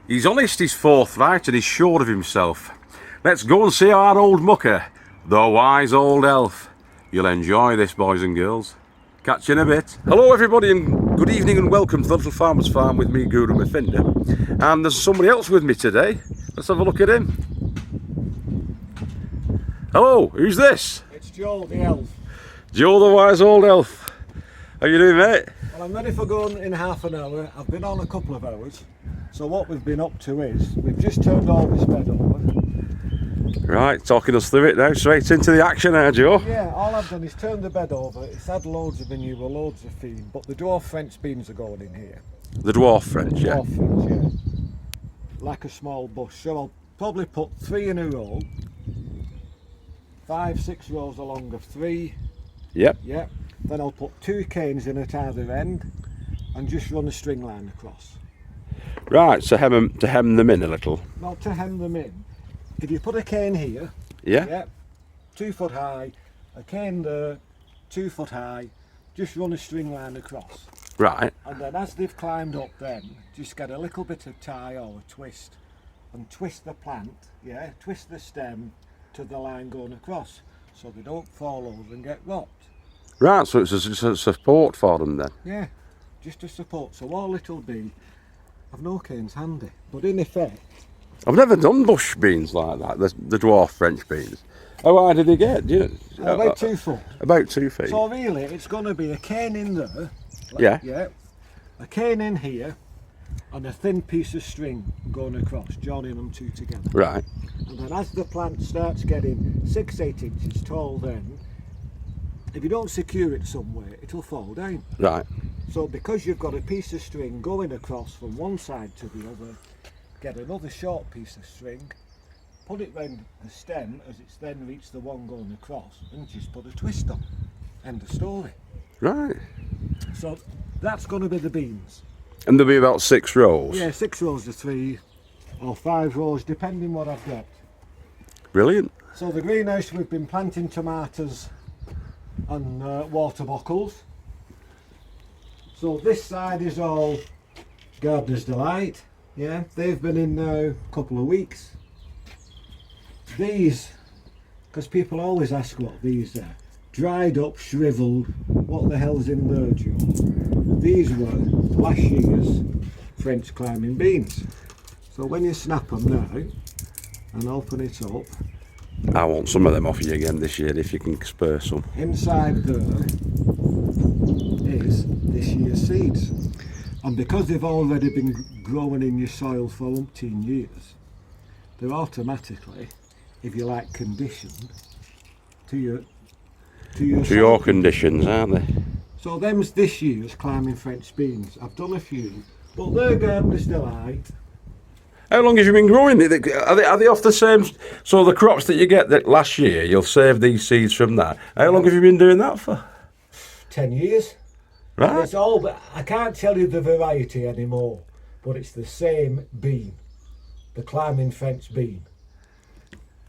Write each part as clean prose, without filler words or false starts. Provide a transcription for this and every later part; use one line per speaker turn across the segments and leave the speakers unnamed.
He's honest, he's forthright, and he's sure of himself. Let's go and see our old mucker, the wise old elf. You'll enjoy this, boys and girls. Catch you in a bit. Hello everybody, and good evening and welcome to the Little Farmer's Farm with me, Guru MURPHINDA. And there's somebody else with me today. Let's have a look at him. Hello, who's this?
It's Joe the elf.
Joe the wise old elf. How you doing, mate?
Well, I'm ready for going in half an hour. I've been on a couple of hours. So what we've been up to is, we've just turned all this bed over.
Right, talking us through it now, straight into the action now, Joe.
Yeah, all I've done is turn the bed over. It's had loads of manure, loads of feed, but the dwarf French beans are going in here.
The dwarf French, yeah.
Dwarf French, yeah. Like a small bush. So I'll probably put 3 in a row. 5, 6 rows along of 3.
Yep.
Yep. Then I'll put 2 canes in at either end and just run a string line across.
Right, so to hem them in a little.
Not to hem them in. If you put a cane here,
Yeah?
yep, 2 foot high, a cane there, 2 foot high, just run a string line across.
Right.
And then as they've climbed up then, just get a little bit of tie or a twist and twist the plant, yeah, twist the stem to the line going across so they don't fall over and get rot.
Right, so it's a support for them then?
Yeah, just a support. So all it'll be, I've no canes handy, but in effect,
I've never done bush beans like that, the dwarf French beans. How high did they get?
about 2 foot.
About 2 feet.
So really, it's going to be a cane in there. Like,
Yeah.
Yeah. A cane in here, and a thin piece of string going across, joining them 2 together.
Right.
And then as the plant starts getting 6-8 inches tall, then if you don't secure it somewhere, it'll fall down.
Right.
So because you've got a piece of string going across from one side to the other, get another short piece of string, put it round the stem as it's then reached the one going across, and just put a twist on. End of story.
Right.
So that's going to be the beans.
And there'll be about 6 rows?
Yeah, 6 rows of 3 or 5 rows, depending what I've got.
Brilliant.
So the greenhouse, we've been planting tomatoes and water bottles. So this side is all Gardener's Delight. Yeah, they've been in now a couple of weeks. These, because people always ask what these are, dried up, shriveled, what the hell's in there, Joe? These were last year's French climbing beans. So when you snap them now and open it up,
I want some of them off you again this year if you can spare some.
inside there is this year's seeds. And because they've already been growing in your soil for umpteen years, they're automatically, if you like, conditioned to your
conditions, aren't they?
So them's this year's climbing French beans. I've done a few, but they're Gardener's Delight.
How long have you been growing it? Are they off the same? So the crops that you get that last year, you'll save these seeds from that. How long have you been doing that for?
10 years.
Right.
It's all, but I can't tell you the variety anymore, but it's the same bean, the climbing French bean.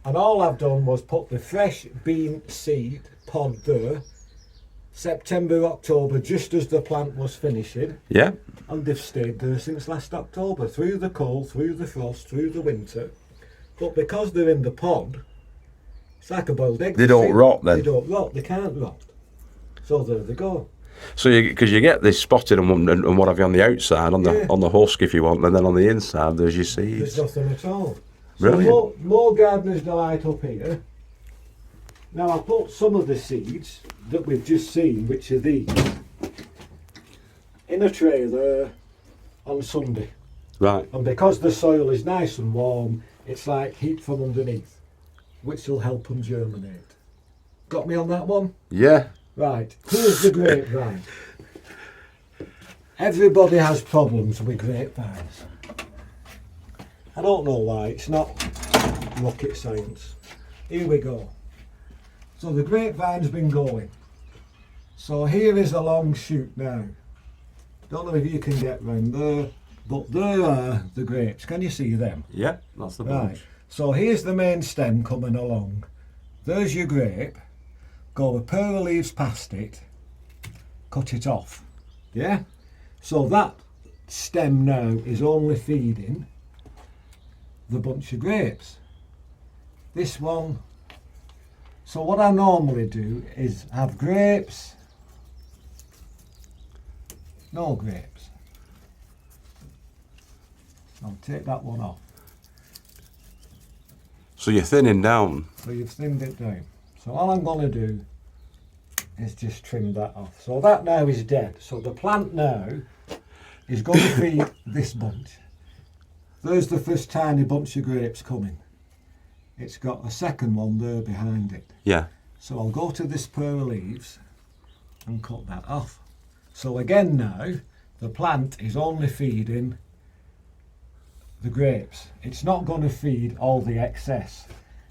And all I've done was put the fresh bean seed pod there, September, October, just as the plant was finishing.
Yeah.
And they've stayed there since last October, through the cold, through the frost, through the winter. But because they're in the pod, it's like a boiled egg.
They don't rot then?
They don't rot, they can't rot. So there they go.
So because you get this spotted and what have you on the outside, on the husk if you want, and then on the inside there's your seeds.
There's nothing at all.
Brilliant.
So more Gardener's Delight up here. Now I'll put some of the seeds that we've just seen, which are these, in a tray there on Sunday.
Right.
And because the soil is nice and warm, it's like heat from underneath, which will help them germinate. Got me on that one?
Yeah.
Right, here's the grapevine. Everybody has problems with grapevines. I don't know why, it's not rocket science. Here we go. So the grapevine's been going. So here is a long shoot now. Don't know if you can get round there, but there are the grapes. Can you see them?
Yeah, that's the
Right.
bunch.
So here's the main stem coming along. There's your grape. Go a pair of leaves past it, cut it off. Yeah? So that stem now is only feeding the bunch of grapes. This one, so what I normally do is have grapes, no grapes. I'll take that one off.
So you're thinning down.
So you've thinned it down. So all I'm going to do is just trim that off. So that now is dead. So the plant now is going to feed this bunch. There's the first tiny bunch of grapes coming. It's got a second one there behind it.
Yeah.
So I'll go to this pair of leaves and cut that off. So again now, the plant is only feeding the grapes. It's not going to feed all the excess.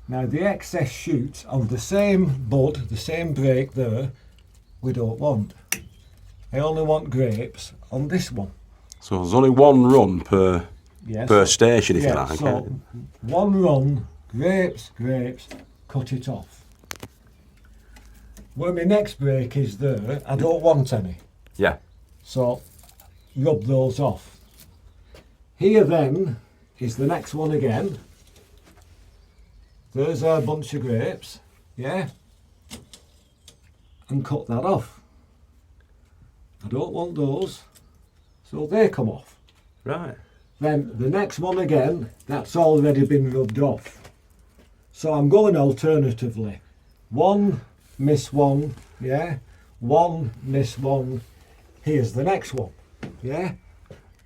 Now the excess shoots of the same bud, the same break there, we don't want. I only want grapes on this one.
So there's only one run per station, if you
yeah,
like.
So one run, grapes, cut it off. When my next break is there, I don't want any.
Yeah.
So rub those off. Here then is the next one again. There's our bunch of grapes, yeah, and cut that off. I don't want those, so they come off.
Right.
Then the next one again, that's already been rubbed off. So I'm going alternatively. One, miss one, yeah, one, miss one. Here's the next one, yeah.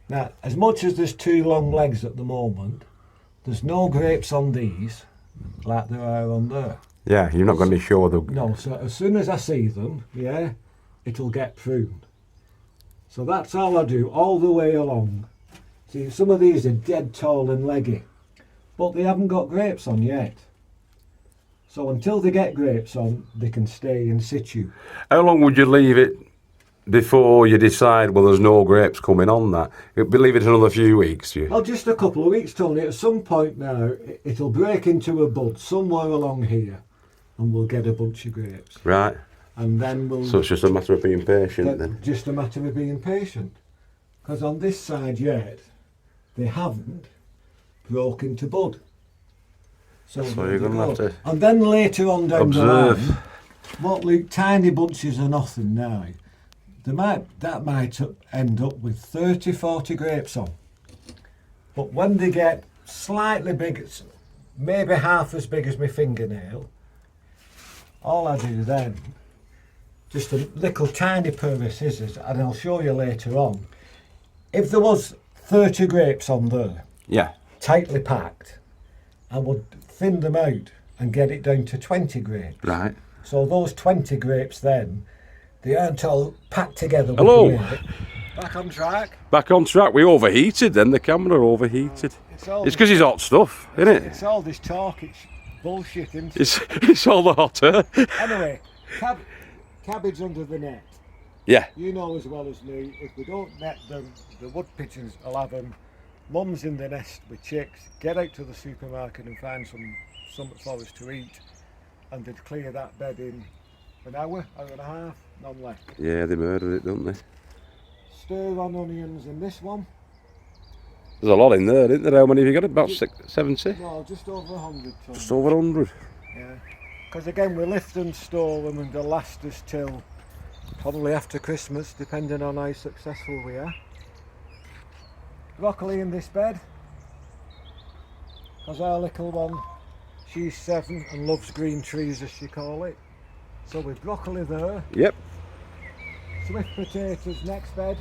Now, as much as there's two long legs at the moment, there's no grapes on these like there are on there.
Yeah, you're not going to be sure the...
No, so as soon as I see them, yeah, it'll get pruned. So that's all I do all the way along. See, some of these are dead tall and leggy, but they haven't got grapes on yet. So until they get grapes on, they can stay in situ.
How long would you leave it before you decide, well, there's no grapes coming on that? You'd leave it another few weeks, do you?
Well, just a couple of weeks, Tony. At some point now, it'll break into a bud somewhere along here, and we'll get a bunch of grapes.
Right.
And then we'll...
So it's just a matter of being patient then?
Just a matter of being patient. Because on this side yet, they haven't broke into bud. So
you're going to have to...
And then later on down
observe.
the line, what look tiny bunches are nothing now. That might end up with 30, 40 grapes on. But when they get slightly big, maybe half as big as my fingernail, all I do then, just a little tiny pair of scissors, and I'll show you later on. If there was 30 grapes on there,
yeah,
tightly packed, I would thin them out and get it down to 20 grapes.
Right.
So those 20 grapes then, they aren't all packed together.
Hello.
Back on track.
Back on track. We overheated then, the camera overheated. It's because it's hot stuff, isn't it?
It's all this talk, it's bullshit, isn't it?
It's all the hotter.
Anyway, cabbage under the net.
Yeah.
You know as well as me, if we don't net them, the wood pigeons will have them. Mum's in the nest with chicks, get out to the supermarket and find something for us to eat, and they'd clear that bed in an hour and a half, none left.
Yeah, they murdered it, don't they?
Stir on onions in this one.
There's a lot in there, isn't there? How many have you got? About 70?
No, just over 100 tons.
Just over 100.
Yeah, because again we lift and store them and they'll last us till probably after Christmas, depending on how successful we are. Broccoli in this bed, because our little one, she's 7 and loves green trees as she call it. So with broccoli there.
Yep.
Swift potatoes next bed.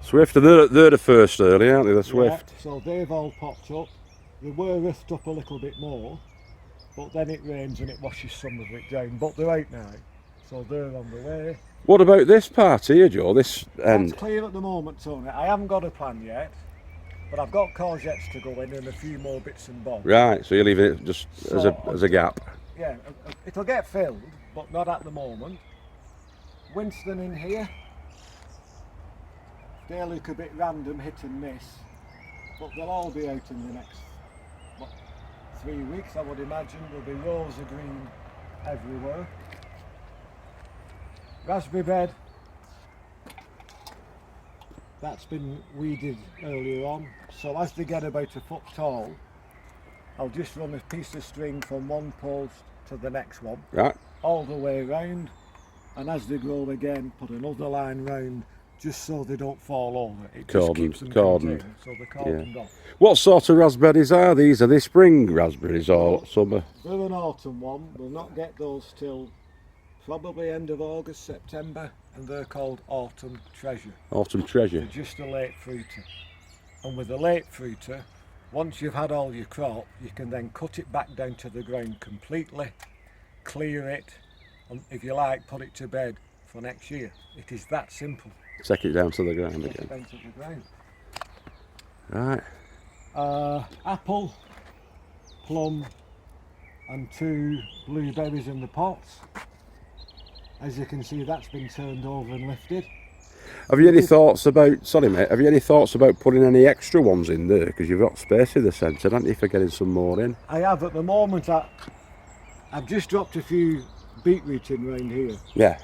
Swift, they're the first early, aren't they? The Swift.
Yeah, so they've all popped up. They were earthed up a little bit more, but then it rains and it washes some of it down. But they're out now, so they're on the way.
What about this part here, Joe? This end?
That's clear at the moment, Tony. I haven't got a plan yet, but I've got courgettes to go in and a few more bits and bobs.
Right, so you're leaving it just as a gap.
Yeah, it'll get filled, but not at the moment. Winston in here. They look a bit random, hit and miss, but they'll all be out in the next 3 weeks, I would imagine. There'll be rows of green everywhere. Raspberry bed, that's been weeded earlier on, so as they get about a foot tall, I'll just run a piece of string from one post to the next one,
Right.
all the way round, and as they grow again, put another line round, just so they don't fall over. It just keeps them contained, so they're cordoned off.
What sort of raspberries are these? Are they spring raspberries or summer?
They're an autumn one. We'll not get those till probably end of August, September, and they're called Autumn Treasure.
Autumn Treasure.
They're just a late fruiter. And with a late fruiter, once you've had all your crop, you can then cut it back down to the ground completely, clear it, and if you like, put it to bed for next year. It is that simple.
Take it down to the ground
Take it
again.
down to the ground.
Right.
Apple, plum, and 2 blueberries in the pots. As you can see, that's been turned over and lifted.
Have you any thoughts about, sorry mate, have you any thoughts about putting any extra ones in there? Because you've got space in the centre, haven't you, for getting some more in?
I have at the moment. I've just dropped a few beetroot in round here.
Yeah.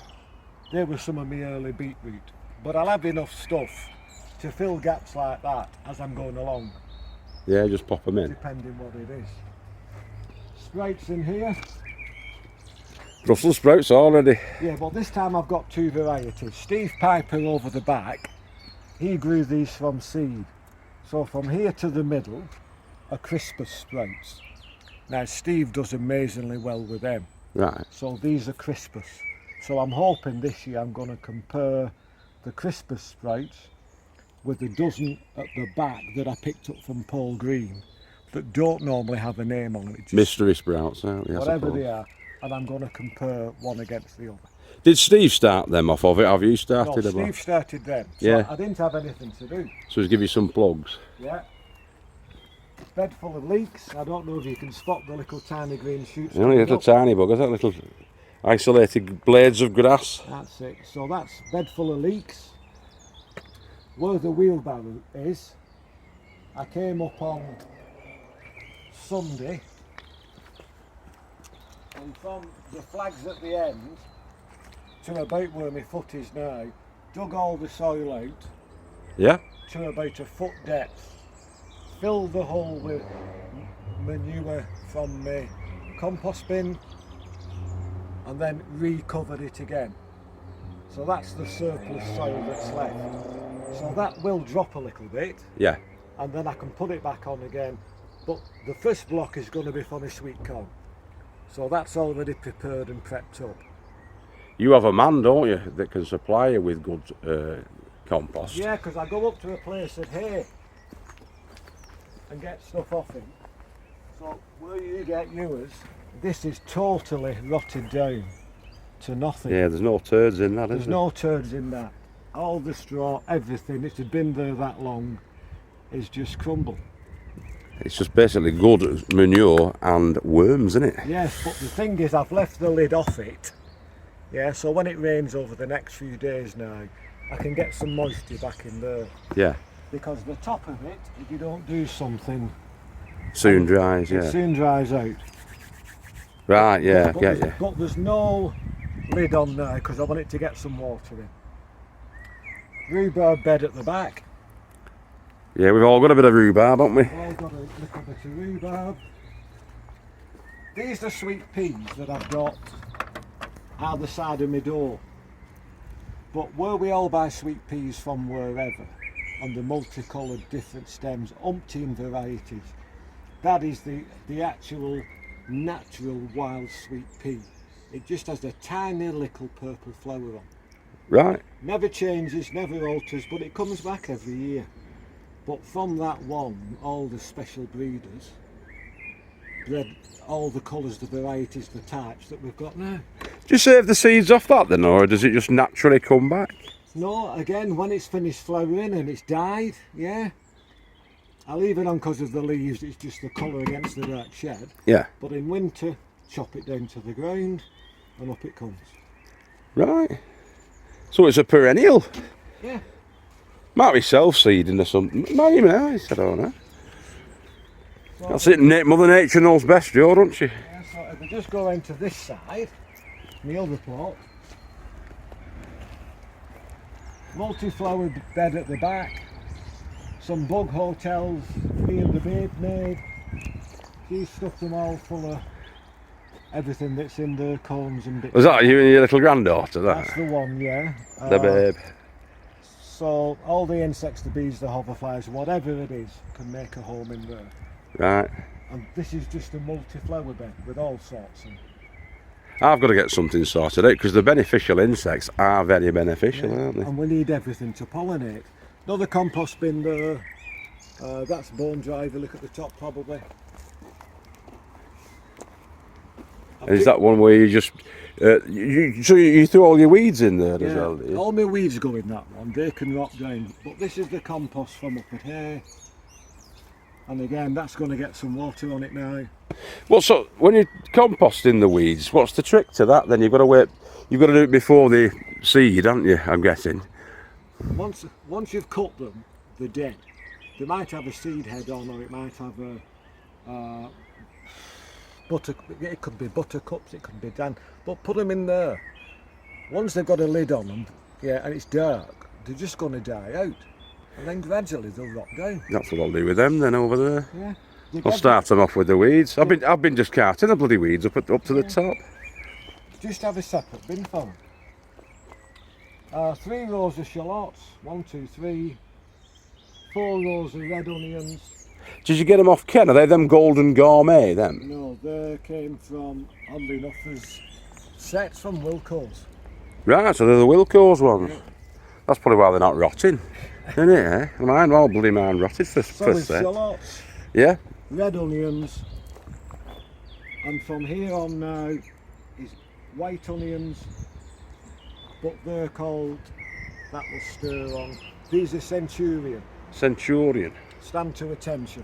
They were some of my early beetroot. But I'll have enough stuff to fill gaps like that as I'm going along.
Yeah, just pop them in.
Depending what it is. Sprouts in here.
Brussels sprouts already.
Yeah, but this time I've got 2 varieties. Steve Piper over the back, he grew these from seed. So from here to the middle are Crispus sprouts. Now Steve does amazingly well with them.
Right.
So these are Crispus. So I'm hoping this year I'm going to compare the Crispus sprouts with the dozen at the back that I picked up from Paul Green that don't normally have a name on it.
Mystery sprouts, aren't they?
Whatever they are, and I'm going to compare one against the other.
Did Steve start them off of it? Have you started
No,
them
Steve
off?
started them, so
Yeah.
I didn't have anything to do.
So he's give you some plugs.
Yeah. Bed full of leeks. I don't know if you can spot the little tiny green shoots.
Only
coming
little
up.
tiny buggers, that little isolated blades of grass.
That's it. So that's bed full of leeks. Where the wheelbarrow is, I came up on Sunday, and from the flags at the end to about where my foot is now, dug all the soil out
Yeah?
to about a foot depth, filled the hole with manure from my compost bin, and then recovered it again. So that's the surplus soil that's left. So that will drop a little bit,
Yeah.
and then I can put it back on again. But the first block is going to be for my sweet corn. So that's already prepared and prepped up.
You have a man, don't you, that can supply you with good compost?
Yeah, because I go up to a place at hay and get stuff off him. So where you get yours, this is totally rotted down to nothing.
Yeah, there's no turds in that,
There's
is there?
no turds in that. All the straw, everything, it's been there that long, is just crumbled.
It's just basically good manure and worms, isn't it?
Yes, but the thing is, I've left the lid off it. Yeah, so when it rains over the next few days now, I can get some moisture back in there.
Yeah.
Because the top of it, if you don't do something,
Soon dries,
it
yeah.
soon dries out.
Right, yeah,
but
get
there's,
you.
but there's no lid on now because I want it to get some water in. Rhubarb bed at the back.
Yeah, we've all got a bit of rhubarb, haven't we?
All got a little bit of rhubarb. These are sweet peas that I've got either side of my door. But where we all buy sweet peas from wherever, and the multicoloured different stems, umpteen varieties, that is the actual natural wild sweet pea. It just has a tiny little purple flower on.
Right.
Never changes, never alters, but it comes back every year. But from that one, all the special breeders bred all the colours, the varieties, the types that we've got now.
Do you save the seeds off that then, or does it just naturally come back?
No, again, when it's finished flowering and it's died, yeah, I leave it on because of the leaves, it's just the colour against the dark shed.
Yeah.
But in winter, chop it down to the ground and up it comes.
Right. So it's a perennial.
Yeah.
Might be self-seeding or something. Might even know, I don't know.
So,
That's it, Mother Nature knows best, Joe, don't she?
yeah, so if we just go around to this side, the other plot, multi-flower bed at the back, some bug hotels me and the babe made, She's stuffed them all full of everything that's in the cones and bits.
Was that you and your little granddaughter, that?
That's the one, yeah.
The babe.
So all the insects, the bees, the hoverflies, whatever it is, can make a home in there.
Right.
And this is just a multi-flower bed with all sorts.
I've got to get something sorted out because the beneficial insects are very beneficial, aren't they?
And we need everything to pollinate. Another compost bin there. That's bone dry. If you look at the top, probably.
And is that one where you just so you threw all your weeds in there as well? Do you?
All my weeds go in that one. They can rot down. But this is the compost from up at here. And again, that's going to get some water on it now.
Well, so when you're composting the weeds, what's the trick to that? Then you've got to wait. You've got to do it before the seed, haven't you? I'm guessing.
Once you've cut them, they're dead. They might have a seed head on, or it might have a butter. It could be buttercups. It could be dan. But put them in there. Once they've got a lid on them, yeah, and it's dark, they're just going to die out. And then gradually they'll rot down.
That's what I'll do with them then over there.
Yeah.
I'll start them off with the weeds. I've been just carting the bloody weeds up to the top.
Just have a separate bin for them. 3 rows of shallots. 1, 2, 3. 4 rows of red onions.
Did you get them off Ken? Are they them golden gourmet then?
No, they came from, oddly enough, as sets from Wilco's.
Right, so they're the Wilco's ones. Yeah. That's probably why they're not rotting, isn't it? Eh? Mine, all bloody mine rotted for set.
Shallots.
Yeah.
Red onions. And from here on now is white onions, but they're called, that will stir on. These are Centurion.
Centurion.
Stand to attention.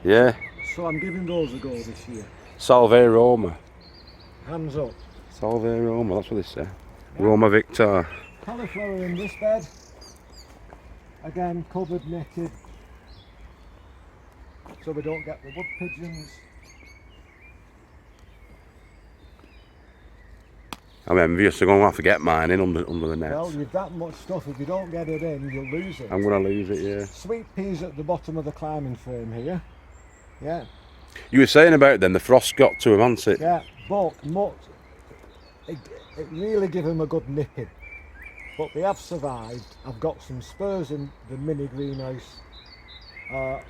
Yeah.
So I'm giving those a go this year.
Salve Roma.
Hands up.
Salve Roma, that's what they say. Yeah. Roma Victor.
Cauliflower in this bed. Again, covered, netted, so we don't get the wood pigeons.
I'm envious, I'm going to have to get mine in under the net.
Well, you've that much stuff, if you don't get it in, you'll lose it.
I'm going to lose it, yeah.
Sweet peas at the bottom of the climbing frame here. Yeah.
You were saying about them, the frost got to them, hasn't it?
Yeah, but it really gave them a good nipping. But they have survived. I've got some spurs in the mini greenhouse,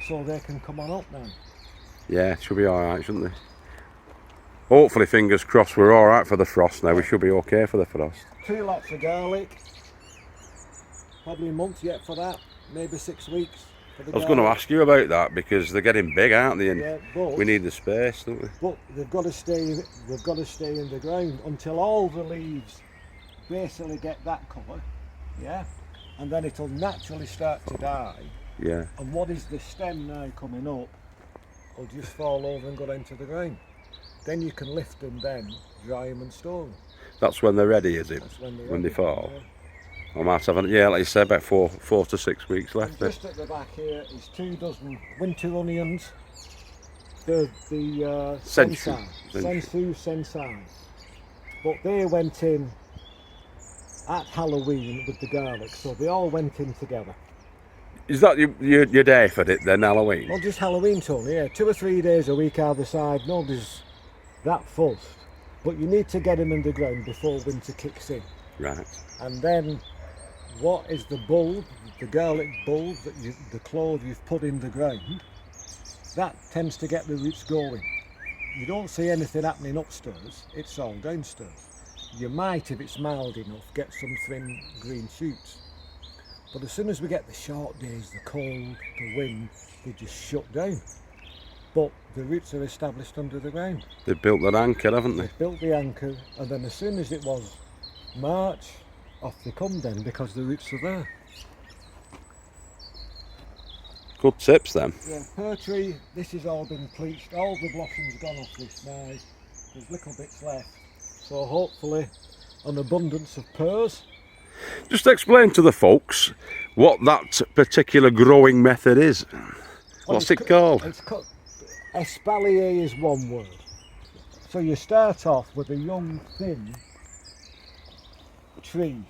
so they can come on up now.
Yeah, it should be alright, shouldn't they? Hopefully, fingers crossed, we're alright for the frost now. We should be okay for the frost. 2
lots of garlic. Probably a month yet for that. Maybe 6 weeks. For the
I was going to ask you about that because they're getting big, aren't they? And
yeah, but
we need the space, don't we?
But they've got to stay. They've got to stay in the ground until all the leaves basically get that colour. Yeah, and then it'll naturally start to die.
Yeah.
And what is the stem now coming up? Will just fall over and go into the ground. Then you can lift them, then dry them and store them.
That's when they're ready, is it?
That's when they're
when
ready.
they fall.
Yeah.
I might have, yeah, like you said, about four to 6 weeks left.
And just at the back here is 2 dozen winter onions. The Sensai. But they went in at Halloween with the garlic, so they all went in together.
Is that your day for it then, Halloween?
Well, just Halloween, Tony, yeah. 2 or 3 days a week either side, nobody's that fussed. But you need to get them in the ground before winter kicks in.
Right.
And then, what is the bulb, the garlic bulb, the clove you've put in the ground, that tends to get the roots going. You don't see anything happening upstairs, it's all downstairs. You might, if it's mild enough, get some thin green shoots. But as soon as we get the short days, the cold, the wind, they just shut down. But the roots are established under the ground.
They've built that anchor, haven't they?
They've built the anchor, and then as soon as it was March, off they come then, because the roots are there.
Good tips then.
Yeah, pear tree, this has all been bleached, all the blossoms gone off this now. There's little bits left. So hopefully an abundance of pears.
Just explain to the folks what that particular growing method is. What's it called?
It's called espalier is one word. So you start off with a young thin tree.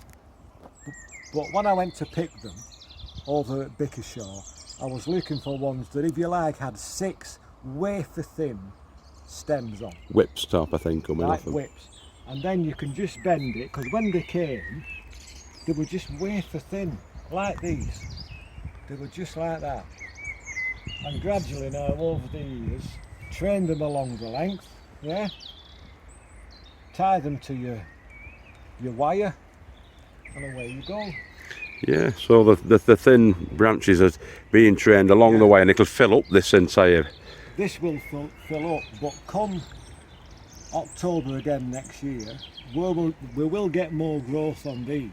But when I went to pick them over at Bickershaw, I was looking for ones that, if you like, had 6 wafer thin stems on.
Whips type of thing coming
Like
off them.
whips. And then you can just bend it, because when they came, they were just wafer thin, like these. They were just like that. And gradually now, over the years, train them along the length, yeah? Tie them to your wire, and away you go.
Yeah, so the thin branches are being trained along the way, and it'll fill up this entire...
This will fill up, but come October again next year, we will get more growth on these.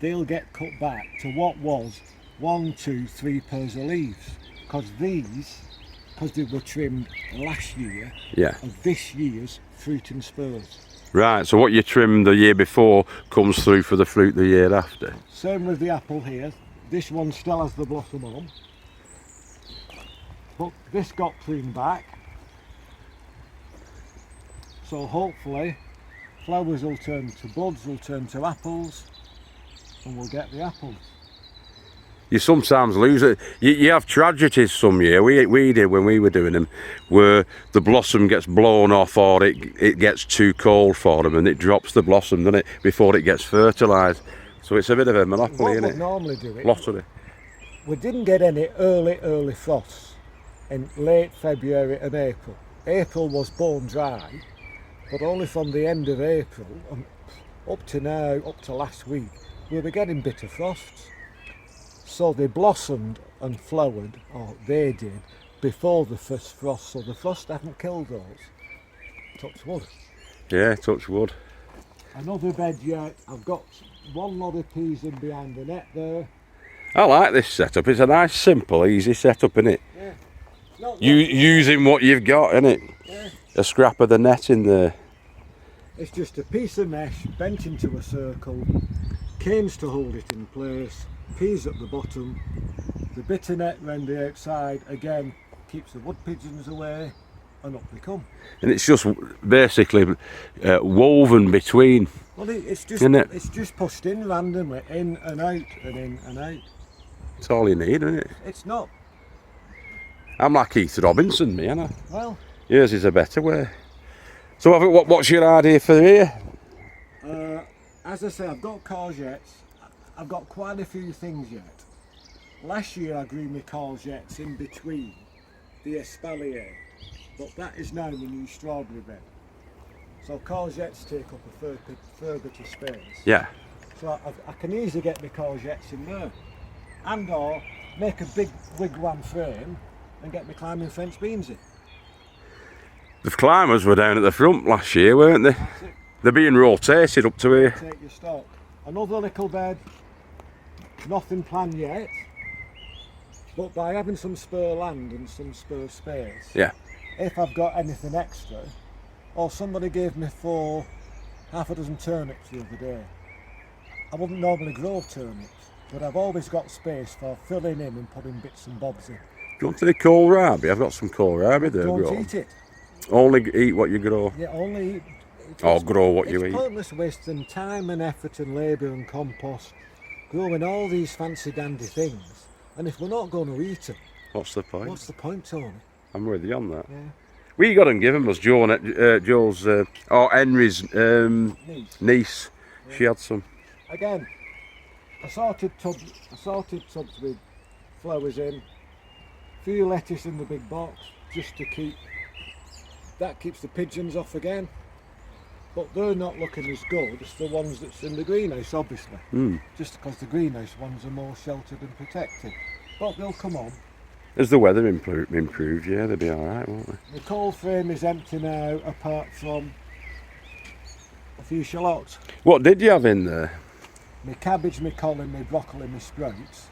They'll get cut back to what was 1, 2, 3 pairs of leaves. Because they were trimmed last year,
Yeah.
of this year's fruit and spurs.
Right, so what you trimmed the year before comes through for the fruit the year after.
Same with the apple here. This one still has the blossom on. But this got pruned back. So hopefully flowers will turn to buds, will turn to apples, and we'll get the apples.
You sometimes lose it. You have tragedies some year. We did when we were doing them, where the blossom gets blown off, or it gets too cold for them, and it drops the blossom, doesn't it, before it gets fertilised. So it's a bit of a monopoly, isn't it?
What we normally do it.
Lottery.
We didn't get any early frosts in late February and April. April was bone dry, but only from the end of April and up to now, up to last week, we were getting bitter frosts. So they blossomed and flowered, or they did, before the first frost, so the frost haven't killed those. Touch wood.
Yeah, touch wood.
Another bed yet. I've got one lot of peas in behind the net there.
I like this setup. It's a nice, simple, easy setup, isn't it?
Yeah. Not
Using what you've got, innit?
yeah.
A scrap of the net in there.
It's just a piece of mesh bent into a circle, canes to hold it in place, peas at the bottom, the bitter net round the outside again keeps the wood pigeons away, and up they come.
And it's just basically woven between.
Well, it's just
Isn't it?
it's just pushed in randomly, in and out, and in and out.
It's all you need, isn't it?
It's not.
I'm like Keith Robinson, me, ain't I?
Well,
Yours is a better way. So what's your idea for here?
as I say, I've got courgettes. I've got quite a few things yet. Last year I grew my courgettes in between the espalier, but that is now my new strawberry bed. So courgettes take up a fair bit of space.
Yeah.
So I can easily get my courgettes in there, and or make a big wigwam frame and get my climbing fence beans in.
The climbers were down at the front last year, weren't they?
That's it.
They're being rotated up to here.
Take your stock. Another little bed, nothing planned yet, but by having some spare land and some spare space,
Yeah.
if I've got anything extra, or somebody gave me half a dozen turnips the other day. I wouldn't normally grow turnips, but I've always got space for filling in and putting bits and bobs in.
Do you want any kohlrabi? I've got some kohlrabi there.
Don't
grown.
eat it.
Only eat what you grow.
Yeah, only eat.
Or grow what you
It's
eat.
pointless wasting time and effort and labour and compost growing all these fancy dandy things, and if we're not going to eat them,
What's the point?
what's the point, Tony?
I'm with you on that.
Yeah.
We got and given us Joel's or Henry's
Niece.
niece. She had some.
Again, assorted tubs with flowers in, few lettuce in the big box, just to keeps the pigeons off again. But they're not looking as good as the ones that's in the greenhouse, obviously. Just because the greenhouse ones are more sheltered and protected. But they'll come on.
As the weather improved, yeah, they'll be alright, won't they?
The cold frame is empty now, apart from a few shallots.
What did you have in there?
My cabbage, my collie, my broccoli, my sprouts.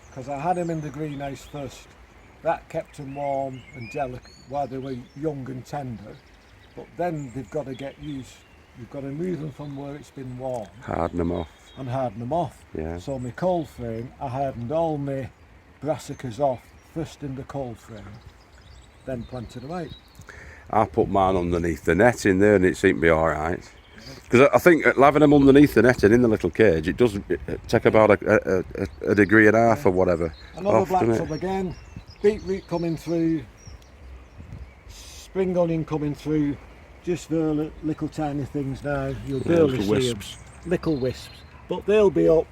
Because I had them in the greenhouse first. That kept them warm and delicate while they were young and tender. But then they've got to get used. You've got to move them from where it's been warm
Harden them off.
and harden them off.
Yeah.
So my cold frame, I hardened all my brassicas off first in the cold frame, then planted them out.
I put mine underneath the net in there, and it seemed to be alright. Because I think having them underneath the net and in the little cage, it does take about a degree and a half or whatever.
Another
off,
black
doesn't
tub
it?
again, beetroot coming through, spring onion coming through, just the little tiny things now. You'll barely
little
see
wisps.
them. Little wisps. But they'll be up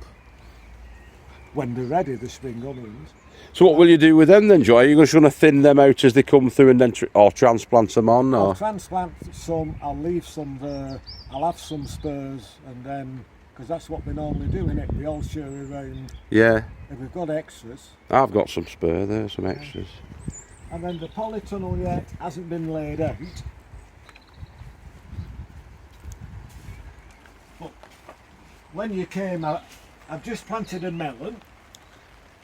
when they're ready, the spring onions.
So what will you do with them then, Joy? Are you just going to thin them out as they come through and then or transplant them on? Or?
I'll transplant some, I'll leave some there, I'll have some spurs, and then, because that's what we normally do, innit? We all share around.
Yeah.
If we've got extras.
I've got some spur there, some extras.
And then the polytunnel yet hasn't been laid out. But when you came out, I've just planted a melon.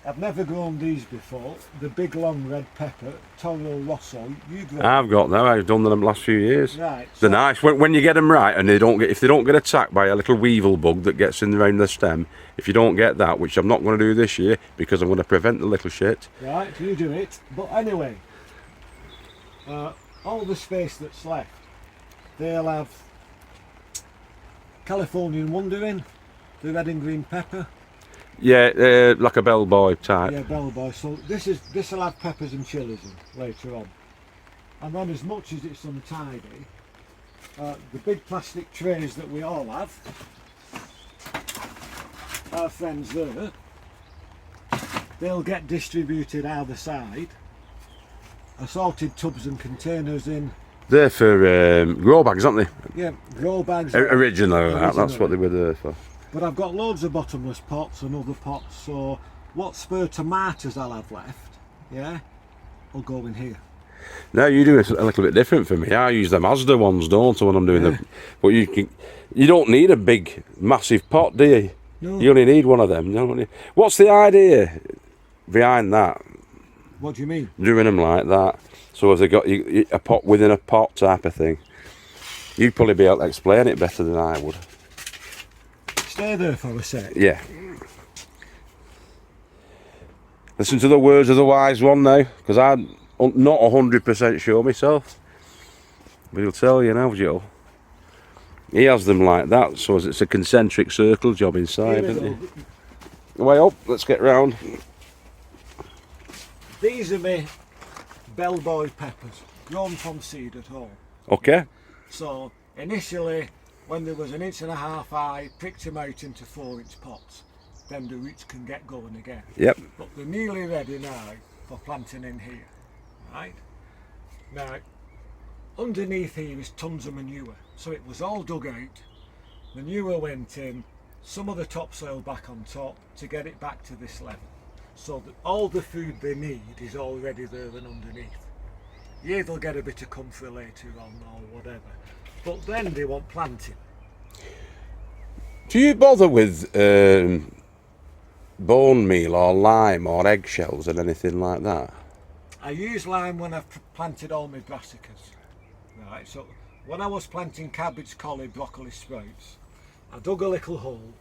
I've never grown these before. The big long red pepper, Toro Rosso. You grow.
I've got them. I've done them the last few years.
Right.
They're nice when you get them right, and if they don't get attacked by a little weevil bug that gets in around the stem. If you don't get that, which I'm not going to do this year because I'm going to prevent the little shit.
Right, you do it. But anyway, all the space that's left, they'll have Californian wondering, the red and green pepper.
Yeah, like a bellboy type.
Yeah, bellboy. So this will have peppers and chilies in later on. And then, as much as it's untidy, the big plastic trays that we all have, our friends there, they'll get distributed either side. Assorted tubs and containers in.
They're for grow bags, aren't they?
Yeah, grow bags.
Original, that's what they were there for.
But I've got loads of bottomless pots and other pots, so what spur tomatoes I'll have left, yeah, will go in here.
Now you do it a little bit different for me. I use the Mazda ones, don't I, when I'm doing them. But you don't need a big, massive pot, do you?
No.
You only need one of them. Don't you? What's the idea behind that?
What do you mean?
Doing them like that. So have they got a pot within a pot type of thing? You'd probably be able to explain it better than I would.
Stay there for a sec.
Yeah. Listen to the words of the wise one now, because I'm not 100% sure myself. But he'll tell you now, Joe. He has them like that, so it's a concentric circle job inside, isn't it? Way up, let's get round.
These are my bellboy peppers, grown from seed at home.
Okay.
So initially, when there was 1.5 inches high, pricked them out into 4-inch pots. Then the roots can get going again.
Yep.
But they're nearly ready now for planting in here, right? Now, underneath here is tons of manure. So it was all dug out, manure went in, some of the topsoil back on top to get it back to this level. So that all the food they need is already there and underneath. Yeah, they'll get a bit of comfort later on or whatever. But then they want planting.
Do you bother with bone meal or lime or eggshells and anything like that?
I use lime when I've planted all my brassicas. Right, so when I was planting cabbage, collie, broccoli sprouts, I dug a little hole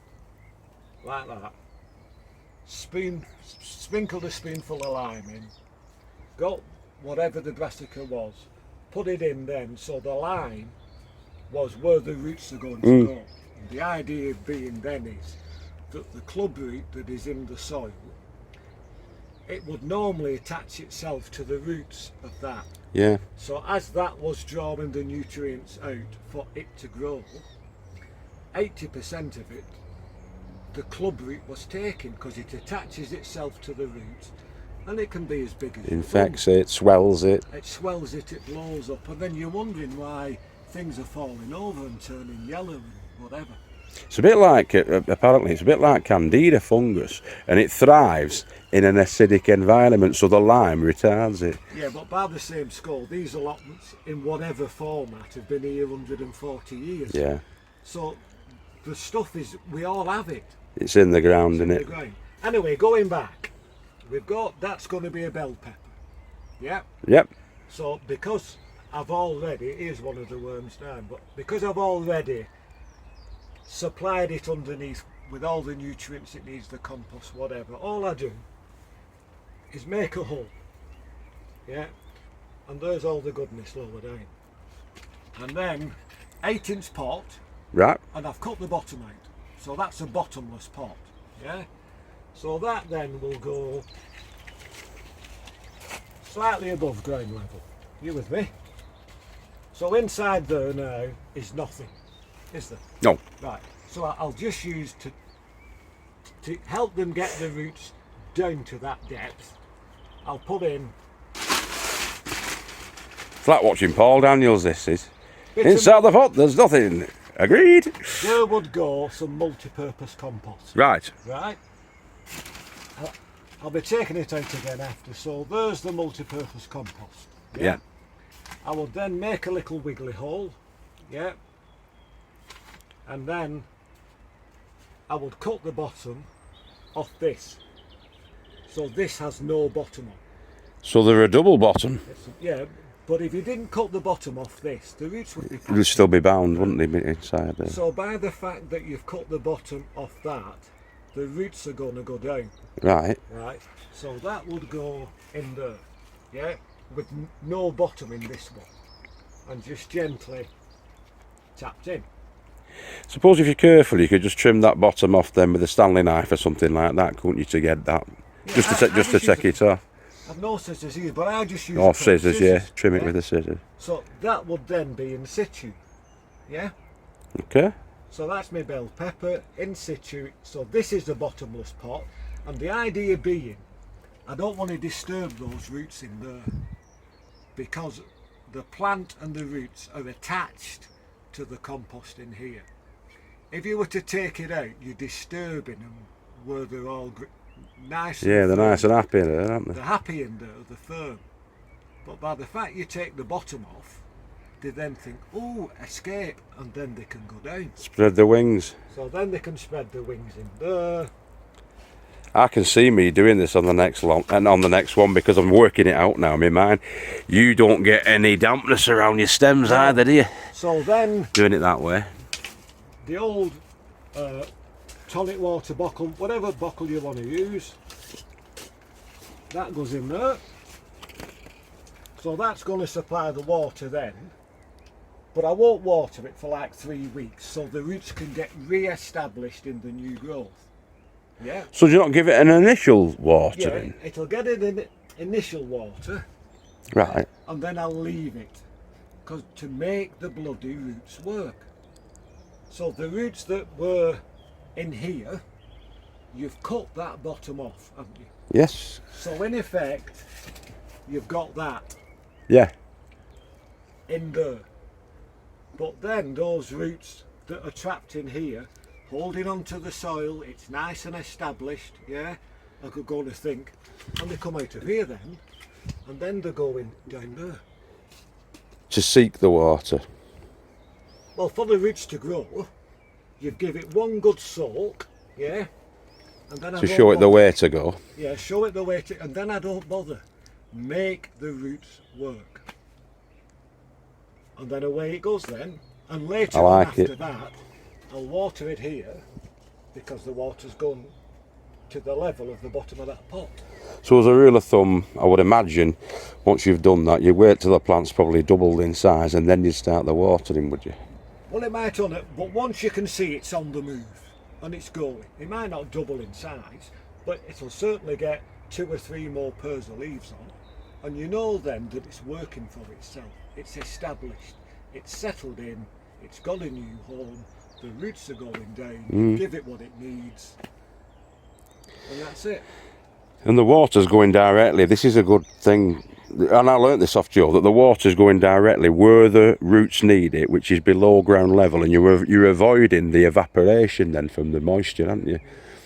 like that, sprinkled a spoonful of lime in, got whatever the brassica was, put it in then, so the lime was where the roots are going to go. And the idea being then is that the club root that is in the soil, it would normally attach itself to the roots of that.
Yeah.
So as that was drawing the nutrients out for it to grow, 80% of it, the club root was taken because it attaches itself to the roots and it can be as big as
infects it, swells it.
It swells it, it blows up, and then you're wondering why things are falling over and turning yellow and whatever.
It's a bit like, apparently, it's a bit like Candida fungus, and it thrives in an acidic environment, so the lime retards it.
Yeah, but by the same score, these allotments, in whatever format, have been here 140 years.
Yeah.
So the stuff is, we all have it.
It's in the ground, isn't it?
Anyway, going back, we've got, that's going to be a bell pepper. Yeah?
Yep.
So because I've already, here's one of the worms down, but because I've already supplied it underneath with all the nutrients it needs, the compost, whatever, all I do is make a hole, yeah, and there's all the goodness lower down, and then 8-inch pot,
right,
and I've cut the bottom out, so that's a bottomless pot, yeah, so that then will go slightly above ground level. You with me? So inside there now is nothing, is there?
No.
Right, so I'll just use to help them get the roots down to that depth. I'll put in
Flat watching Paul Daniels, this is.
bit
Inside the pot, there's nothing. Agreed.
there would go some multi-purpose compost.
Right.
Right. I'll be taking it out again after. So there's the multi-purpose compost.
Yeah.
I will then make a little wiggly hole. Yeah. And then I would cut the bottom off this. So this has no bottom on.
So they're a double bottom.
Yeah, but if you didn't cut the bottom off this, the roots would be
They'd still be bound, wouldn't they, inside there?
So by the fact that you've cut the bottom off that, the roots are going to go down.
Right.
Right. So that would go in there. Yeah. With no bottom in this one. And just gently tapped in.
Suppose if you're careful, you could just trim that bottom off then with a Stanley knife or something like that, couldn't you, to get that?
Yeah,
just to take it off.
I've no scissors here, but I just use
Or scissors, yeah. Trim it with a scissors.
So that would then be in situ. Yeah?
Okay.
So that's my bell pepper in situ. So this is the bottomless pot. And the idea being, I don't want to disturb those roots in there. Because the plant and the roots are attached to the compost in here. If you were to take it out, you're disturbing them where they're all nice.
Yeah, they're nice and happy there, aren't they?
They're happy in there, they're firm. But by the fact you take the bottom off, they then think, oh, escape, and then they can go down.
Spread the wings.
So then they can spread their wings in there.
I can see me doing this on the next one because I'm working it out now in my mind. You don't get any dampness around your stems either, do you?
So then
Doing it that way.
the old tonic water bottle, whatever bottle you want to use, that goes in there. So that's going to supply the water then. But I won't water it for like 3 weeks so the roots can get re-established in the new growth. Yeah.
So do you not give it an initial watering?
Yeah, it'll get in initial water.
Right.
And then I'll leave it. Because to make the bloody roots work. So the roots that were in here, you've cut that bottom off, haven't you?
Yes.
So in effect, you've got that
Yeah.
in there. But then those roots that are trapped in here, holding onto the soil, it's nice and established, yeah? I could go to think, and they come out of here then, and then they're going down there.
To seek the water.
Well, for the roots to grow, you give it one good soak, yeah? And then
To show it the way to go.
Yeah, show it the way to, and then I don't bother. Make the roots work. And then away it goes then. And later on after that, I'll water it here because the water's gone to the level of the bottom of that pot.
So as a rule of thumb, I would imagine, once you've done that, you wait till the plant's probably doubled in size and then you start the watering, would you?
Well, it might on it, but once you can see it's on the move and it's going, it might not double in size, but it'll certainly get 2 or 3 more pairs of leaves on. And you know then that it's working for itself. It's established, it's settled in, it's got a new home, the roots are going down, give it what it needs, and that's it.
And the water's going directly. This is a good thing, and I learnt this off Joe, that the water's going directly where the roots need it, which is below ground level, and you're avoiding the evaporation then from the moisture, aren't you?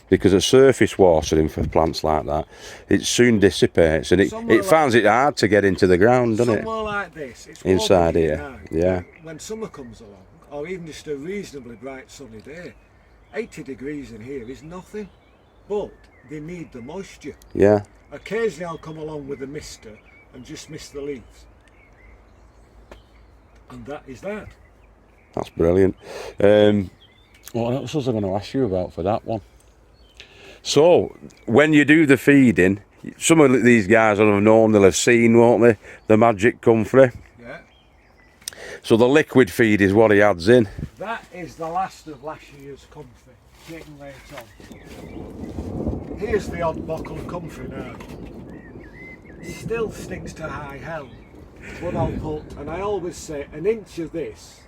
Because a surface watering for plants like that, it soon dissipates, and it finds it hard to get into the ground, doesn't it?
Somewhere like this, it's
Inside
warmer
here,
now.
yeah.
When summer comes along, or even just a reasonably bright sunny day, 80 degrees in here is nothing, but they need the moisture.
Yeah.
Occasionally I'll come along with a mister and just mist the leaves. And that is that.
That's brilliant. What else was I going to ask you about for that one? So, when you do the feeding, some of these guys will have known, they'll have seen, won't they, the magic comfrey.
Yeah.
So the liquid feed is what he adds in.
That is the last of last year's comfrey, getting late on. Here's the odd bottle of comfrey now. It still stinks to high hell, But I'll put, and I always say, an inch of this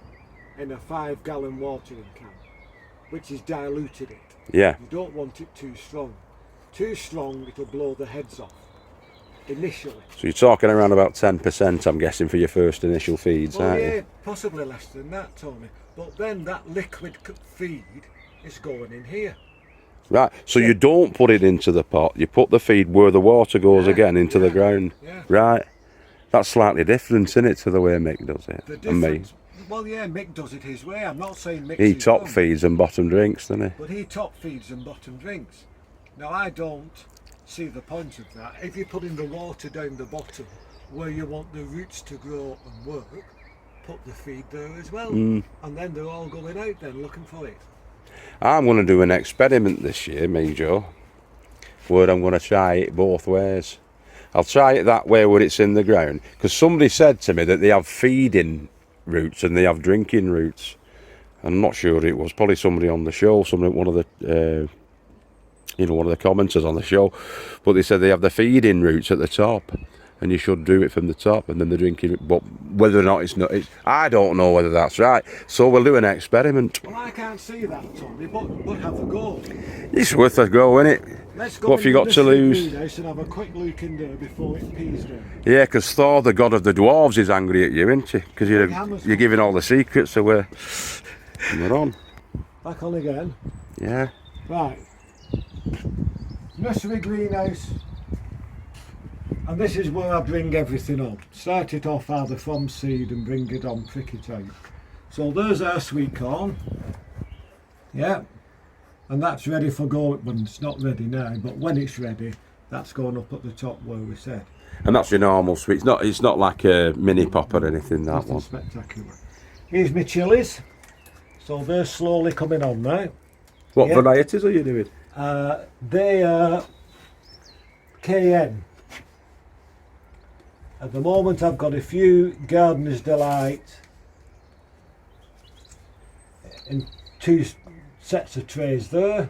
in a 5-gallon watering can, which is diluted it.
Yeah.
You don't want it too strong. Too strong, it'll blow the heads off initially.
So you're talking around about 10%, I'm guessing, for your first initial feeds,
Well,
aren't
yeah,
you?
possibly less than that, Tony. But then that liquid feed is going in here.
Right, so you don't put it into the pot, you put the feed where the water goes again into the ground.
Yeah.
Right. That's slightly different, isn't it, to the way Mick does it?
The
And me.
difference, well, yeah, Mick does it his way. I'm not saying Mick.
He top feeds and bottom drinks, doesn't he?
But he top feeds and bottom drinks. Now, I don't see the point of that. If you're putting the water down the bottom where you want the roots to grow and work, put the feed there as well. And then they're all going out then looking for it.
I'm going to do an experiment this year, me, Joe, where I'm going to try it both ways. I'll try it that way where it's in the ground, because somebody said to me that they have feeding roots and they have drinking roots. I'm not sure it was, probably somebody on the show, one of the one of the commenters on the show, but they said they have the feeding roots at the top and you should do it from the top and then the drinking, but whether or not I don't know whether that's right, so we'll do an experiment.
Well, I can't see that, Tony, but have a go.
It's worth a go, isn't it?
Let's go.
What have you got to lose?
And have a quick look in there before it pees down.
Yeah, because Thor, the god of the dwarves, is angry at you, isn't he? Because you're giving all the secrets away. And we're on.
Back on again.
Yeah.
Right. Nursery greenhouse. And this is where I bring everything on. Start it off either from seed and bring it on, prick it out. So there's our sweet corn. Yeah. And that's ready for go. Well, it's not ready now, but when it's ready, that's going up at the top where we said.
And that's your normal sweet. It's not like a mini pop or anything, that
Nothing
one.
spectacular. Here's my chilies. So they're slowly coming on now.
What
Yeah.
varieties are you doing?
They are KN. At the moment I've got a few Gardener's Delight in 2 sets of trays there.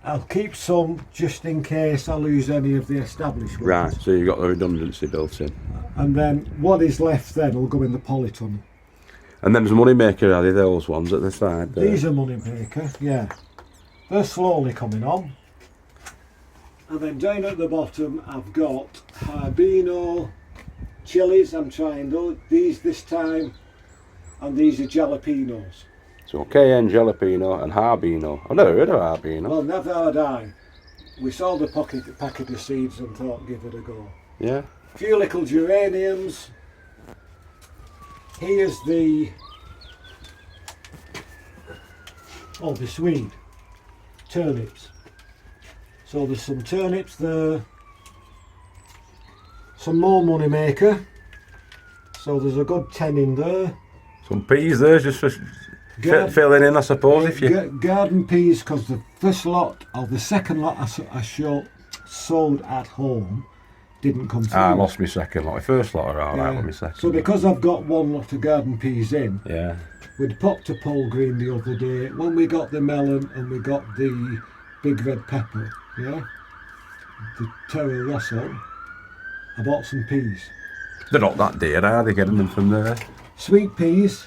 I'll keep some just in case I lose any of the established ones.
Right, so you've got the redundancy built in.
And then what is left then will go in the polytunnel.
And then there's Moneymaker, are they, those ones at the side there?
These are Moneymaker, yeah. They're slowly coming on. And then down at the bottom I've got Harbino chilies. I'm trying these this time, and these are jalapenos.
So KN Jalapeno and Harbino. I've never heard of Harbino.
Well, never had I. We saw the packet of seeds and thought give it a go.
Yeah.
A few little geraniums. Here's the Swede turnips. So there's some turnips there, some more Moneymaker. So there's a good 10 in there.
Some peas there, just for filling in, I suppose. If you
garden peas, because the first lot or the second lot I sowed at home didn't come through.
I lost my second lot. My first lot are alright, but my second.
So because I've got one lot of garden peas in,
yeah,
we'd popped a pole green the other day. When we got the melon and we got the big red pepper, yeah, the Terra Rosso, I bought some peas.
they're not that dear, are they? Getting them from there.
Sweet peas.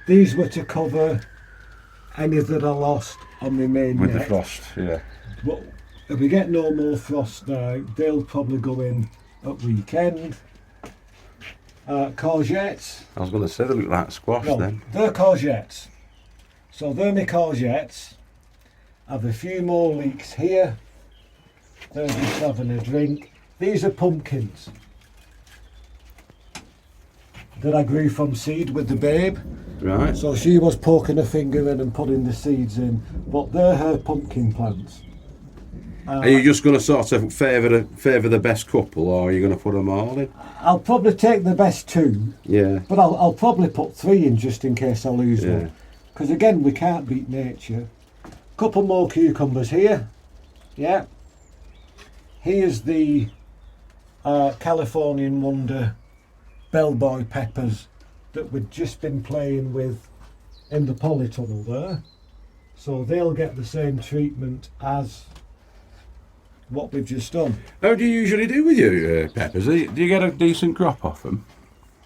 These were to cover any that I lost on my main
With
net.
the frost, yeah.
But if we get no more frost now, they'll probably go in at weekend. Courgettes.
I was going to say they look like squash
No,
then.
they're courgettes. So they're my courgettes. I've a few more leeks here. They're just having a drink. These are pumpkins that I grew from seed with the babe.
Right.
So she was poking her finger in and putting the seeds in, but they're her pumpkin plants.
Are you just going to sort of favour the best couple, or are you going to put them all in?
I'll probably take the best 2,
Yeah.
but I'll probably put 3 in just in case I lose
Yeah.
one. Because again, we can't beat nature. Couple more cucumbers here. Yeah. Here's the Californian Wonder bellboy peppers that we've just been playing with in the polytunnel there. So they'll get the same treatment as what we've just done.
How do you usually do with your peppers? Do you get a decent crop off them?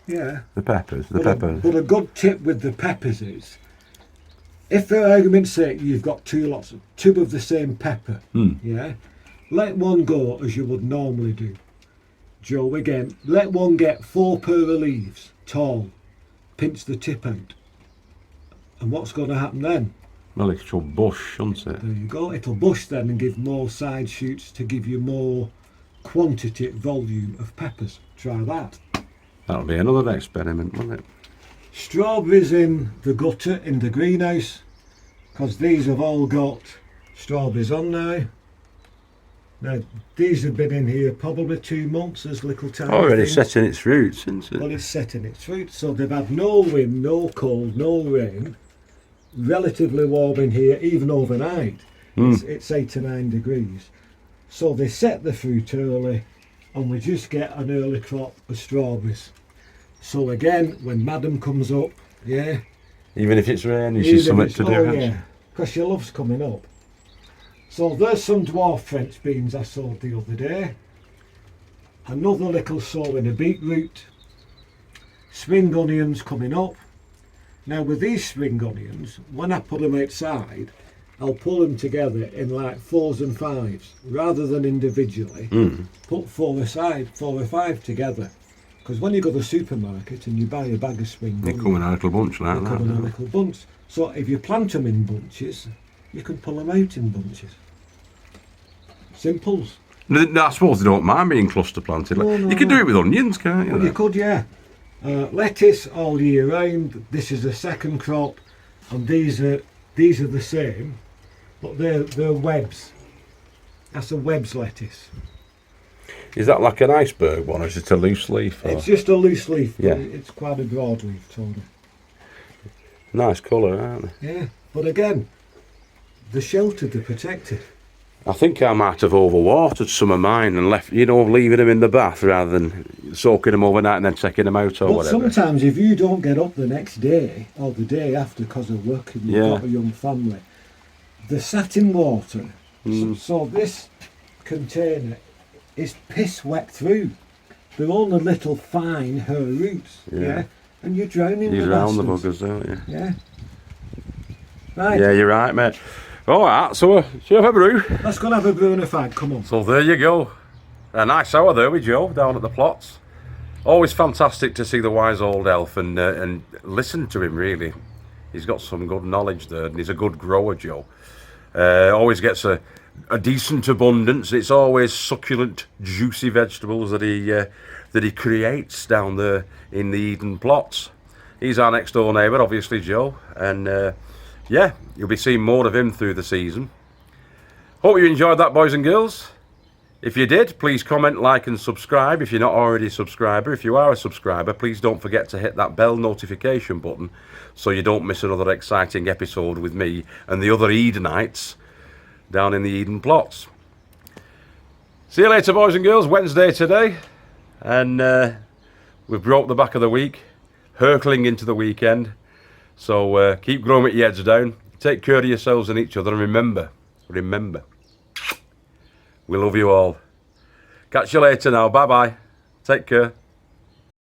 Yeah.
The peppers.
But a good tip with the peppers is, if for argument's sake you've got two of the same pepper, yeah, let one go as you would normally do. Joe, again, let one get 4 pair of leaves, tall, pinch the tip out. And what's going to happen then?
Well, it'll bush, shouldn't it?
There you go. It'll bush then and give more side shoots to give you more quantity, volume of peppers. Try that.
That'll be another experiment, won't it?
Strawberries in the gutter, in the greenhouse, because these have all got strawberries on now. Now, these have been in here probably 2 months as little tiny
Already
things.
setting its roots, isn't it?
Well, it's setting its roots, so they've had no wind, no cold, no rain. Relatively warm in here, even overnight. It's 8 to 9 degrees. So they set the fruit early, and we just get an early crop of strawberries. So again, when Madam comes up, yeah.
Even if it's raining, she's something to do.
Oh yeah, because she loves coming up. So there's some dwarf French beans I sowed the other day. Another little sowing of beetroot. Spring onions coming up. Now with these spring onions, when I put them outside, I'll pull them together in like 4s and 5s, rather than individually. Put 4 aside, 4 or 5 together. Because when you go to the supermarket and you buy a bag of spring onions,
They come in a little bunch like
they
that.
come in a little bunch. So if you plant them in bunches, you can pull them out in bunches. Simples.
I suppose they don't mind being cluster planted.
No,
you can do it with onions, can't you?
Well, you could, yeah. Lettuce all year round. This is the second crop, and these are the same, but they're webs. That's a webs lettuce.
Is that like an iceberg one, or is it a loose leaf? Or?
It's just a loose leaf.
Yeah.
It's quite a broad leaf, Tony.
Nice colour, aren't they?
Yeah, but again, they're sheltered, they're protected.
I think I might have overwatered some of mine and left, leaving them in the bath rather than soaking them overnight and then taking them out or
But
whatever.
sometimes if you don't get up the next day or the day after because of work and you've got a young family, they're sat in water. So this container is piss wet through. They're only little fine her roots. Yeah. And you're drowning
You
the
drown the
bastards.
buggers, don't you?
Yeah. Right.
Yeah, you're right, mate. All right, so shall we have a brew?
Let's go and have a brew and a fag. Come on.
So there you go. A nice hour there with Joe down at the plots. Always fantastic to see the wise old elf and listen to him, really. He's got some good knowledge there, and he's a good grower, Joe. Always gets a decent abundance. It's always succulent, juicy vegetables that he creates down there in the Eden plots. He's our next door neighbour, obviously, Joe, and yeah, you'll be seeing more of him through the season. Hope you enjoyed that, boys and girls. If you did, please comment, like and subscribe if you're not already a subscriber. If you are a subscriber, please don't forget to hit that bell notification button so you don't miss another exciting episode with me and the other Edenites down in the Eden plots. See you later, boys and girls. Wednesday today, and we've broke the back of the week, hurtling into the weekend. So keep growing with your heads down. Take care of yourselves and each other, and remember, we love you all. Catch you later now. Bye bye. Take care.